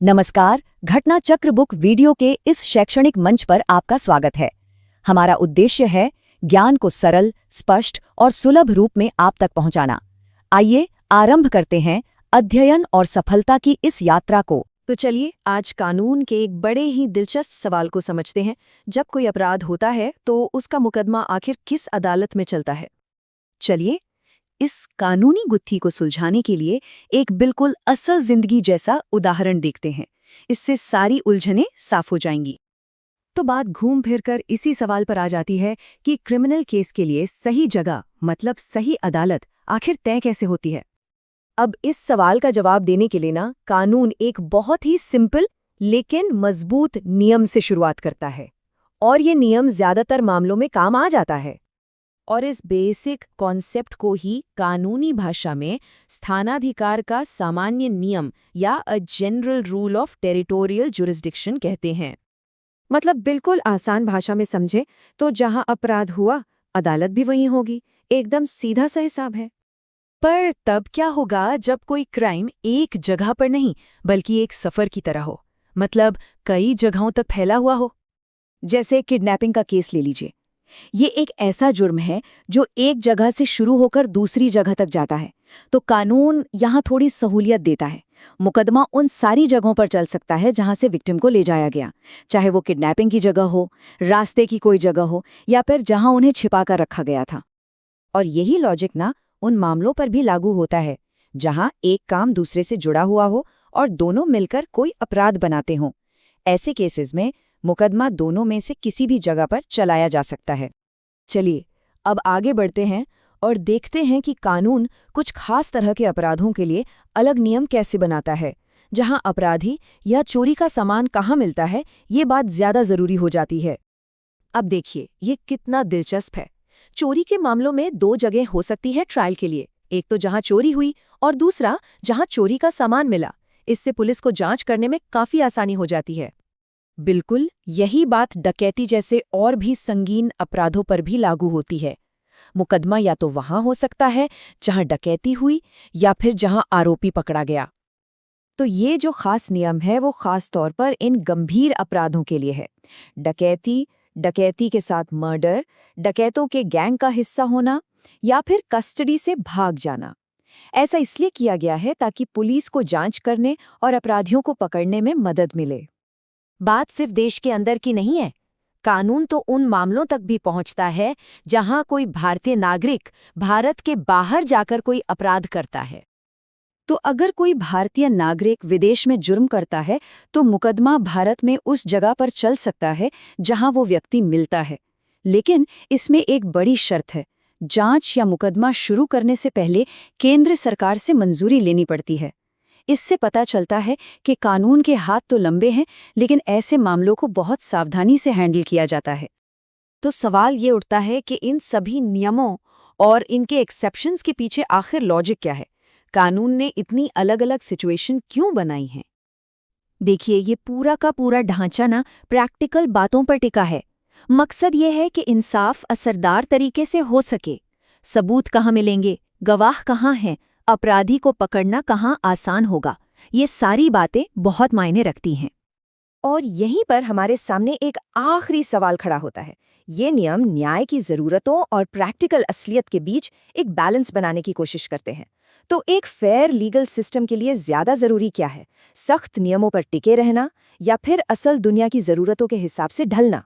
नमस्कार, घटना चक्र बुक वीडियो के इस शैक्षणिक मंच पर आपका स्वागत है। हमारा उद्देश्य है ज्ञान को सरल, स्पष्ट और सुलभ रूप में आप तक पहुंचाना। आइए आरंभ करते हैं अध्ययन और सफलता की इस यात्रा को। तो चलिए आज कानून के एक बड़े ही दिलचस्प सवाल को समझते हैं। जब कोई अपराध होता है तो उसका मुकदमा आखिर किस अदालत में चलता है? चलिए इस कानूनी गुत्थी को सुलझाने के लिए एक बिल्कुल असल जिंदगी जैसा उदाहरण देखते हैं। इससे सारी उलझनें साफ हो जाएंगी। तो बात घूम फिर कर इसी सवाल पर आ जाती है कि क्रिमिनल केस के लिए सही जगह मतलब सही अदालत आखिर तय कैसे होती है। अब इस सवाल का जवाब देने के लिए ना कानून एक बहुत ही सिंपल लेकिन मजबूत नियम से शुरुआत करता है, और ये नियम ज्यादातर मामलों में काम आ जाता है। और इस बेसिक कॉन्सेप्ट को ही कानूनी भाषा में स्थानाधिकार का सामान्य नियम या a general rule of territorial jurisdiction कहते हैं। मतलब बिल्कुल आसान भाषा में समझे तो जहां अपराध हुआ अदालत भी वहीं होगी। एकदम सीधा सा हिसाब है। पर तब क्या होगा जब कोई क्राइम एक जगह पर नहीं बल्कि एक सफर की तरह हो, मतलब कई जगहों तक फैला हुआ हो। जैसे किडनैपिंग का केस ले लीजिए। ये एक ऐसा जुर्म है जो एक जगह से शुरू होकर दूसरी जगह तक जाता है। तो कानून यहाँ थोड़ी सहूलियत देता है। मुकदमा उन सारी जगहों पर चल सकता है जहाँ से विक्टिम को ले जाया गया, चाहे वो किडनैपिंग की जगह हो, रास्ते की कोई जगह हो, या फिर जहाँ उन्हें छिपा कर रखा गया था। और यही लॉजिक ना उन मामलों पर भी लागू होता है जहाँ एक काम दूसरे से जुड़ा हुआ हो और दोनों मिलकर कोई अपराध बनाते हों। ऐसे केसेस में मुकदमा दोनों में से किसी भी जगह पर चलाया जा सकता है। चलिए अब आगे बढ़ते हैं और देखते हैं कि कानून कुछ खास तरह के अपराधों के लिए अलग नियम कैसे बनाता है, जहां अपराधी या चोरी का सामान कहाँ मिलता है ये बात ज्यादा जरूरी हो जाती है। अब देखिए ये कितना दिलचस्प है। चोरी के मामलों में दो जगह हो सकती है ट्रायल के लिए, एक तो जहां चोरी हुई और दूसरा जहां चोरी का सामान मिला। इससे पुलिस को जांच करने में काफी आसानी हो जाती है। बिल्कुल यही बात डकैती जैसे और भी संगीन अपराधों पर भी लागू होती है। मुकदमा या तो वहां हो सकता है जहां डकैती हुई या फिर जहां आरोपी पकड़ा गया। तो ये जो खास नियम है वो खास तौर पर इन गंभीर अपराधों के लिए है। डकैती, डकैती के साथ मर्डर, डकैतों के गैंग का हिस्सा होना या फिर कस्टडी से भाग जाना। ऐसा इसलिए किया गया है ताकि पुलिस को जांच करने और अपराधियों को पकड़ने में मदद मिले। बात सिर्फ देश के अंदर की नहीं है। कानून तो उन मामलों तक भी पहुंचता है जहां कोई भारतीय नागरिक भारत के बाहर जाकर कोई अपराध करता है। तो अगर कोई भारतीय नागरिक विदेश में जुर्म करता है तो मुकदमा भारत में उस जगह पर चल सकता है जहां वो व्यक्ति मिलता है। लेकिन इसमें एक बड़ी शर्त है। जांच या मुकदमा शुरू करने से पहले केंद्र सरकार से मंजूरी लेनी पड़ती है। इससे पता चलता है कि कानून के हाथ तो लंबे हैं, लेकिन ऐसे मामलों को बहुत सावधानी से हैंडल किया जाता है। तो सवाल ये उठता है कि इन सभी नियमों और इनके एक्सेप्शंस के पीछे आखिर लॉजिक क्या है? कानून ने इतनी अलग-अलग सिचुएशन क्यों बनाई हैं? देखिए ये पूरा का पूरा ढांचा ना प्रैक्टिकल बातों पर टिका है। मकसद ये है कि इंसाफ असरदार तरीके से हो सके। सबूत कहाँ मिलेंगे, गवाह कहाँ हैं, अपराधी को पकड़ना कहाँ आसान होगा, ये सारी बातें बहुत मायने रखती हैं। और यहीं पर हमारे सामने एक आखिरी सवाल खड़ा होता है। ये नियम न्याय की ज़रूरतों और प्रैक्टिकल असलियत के बीच एक बैलेंस बनाने की कोशिश करते हैं। तो एक फेयर लीगल सिस्टम के लिए ज़्यादा ज़रूरी क्या है? सख्त नियमों पर टिके रहना या फिर असल दुनिया की ज़रूरतों के हिसाब से ढलना?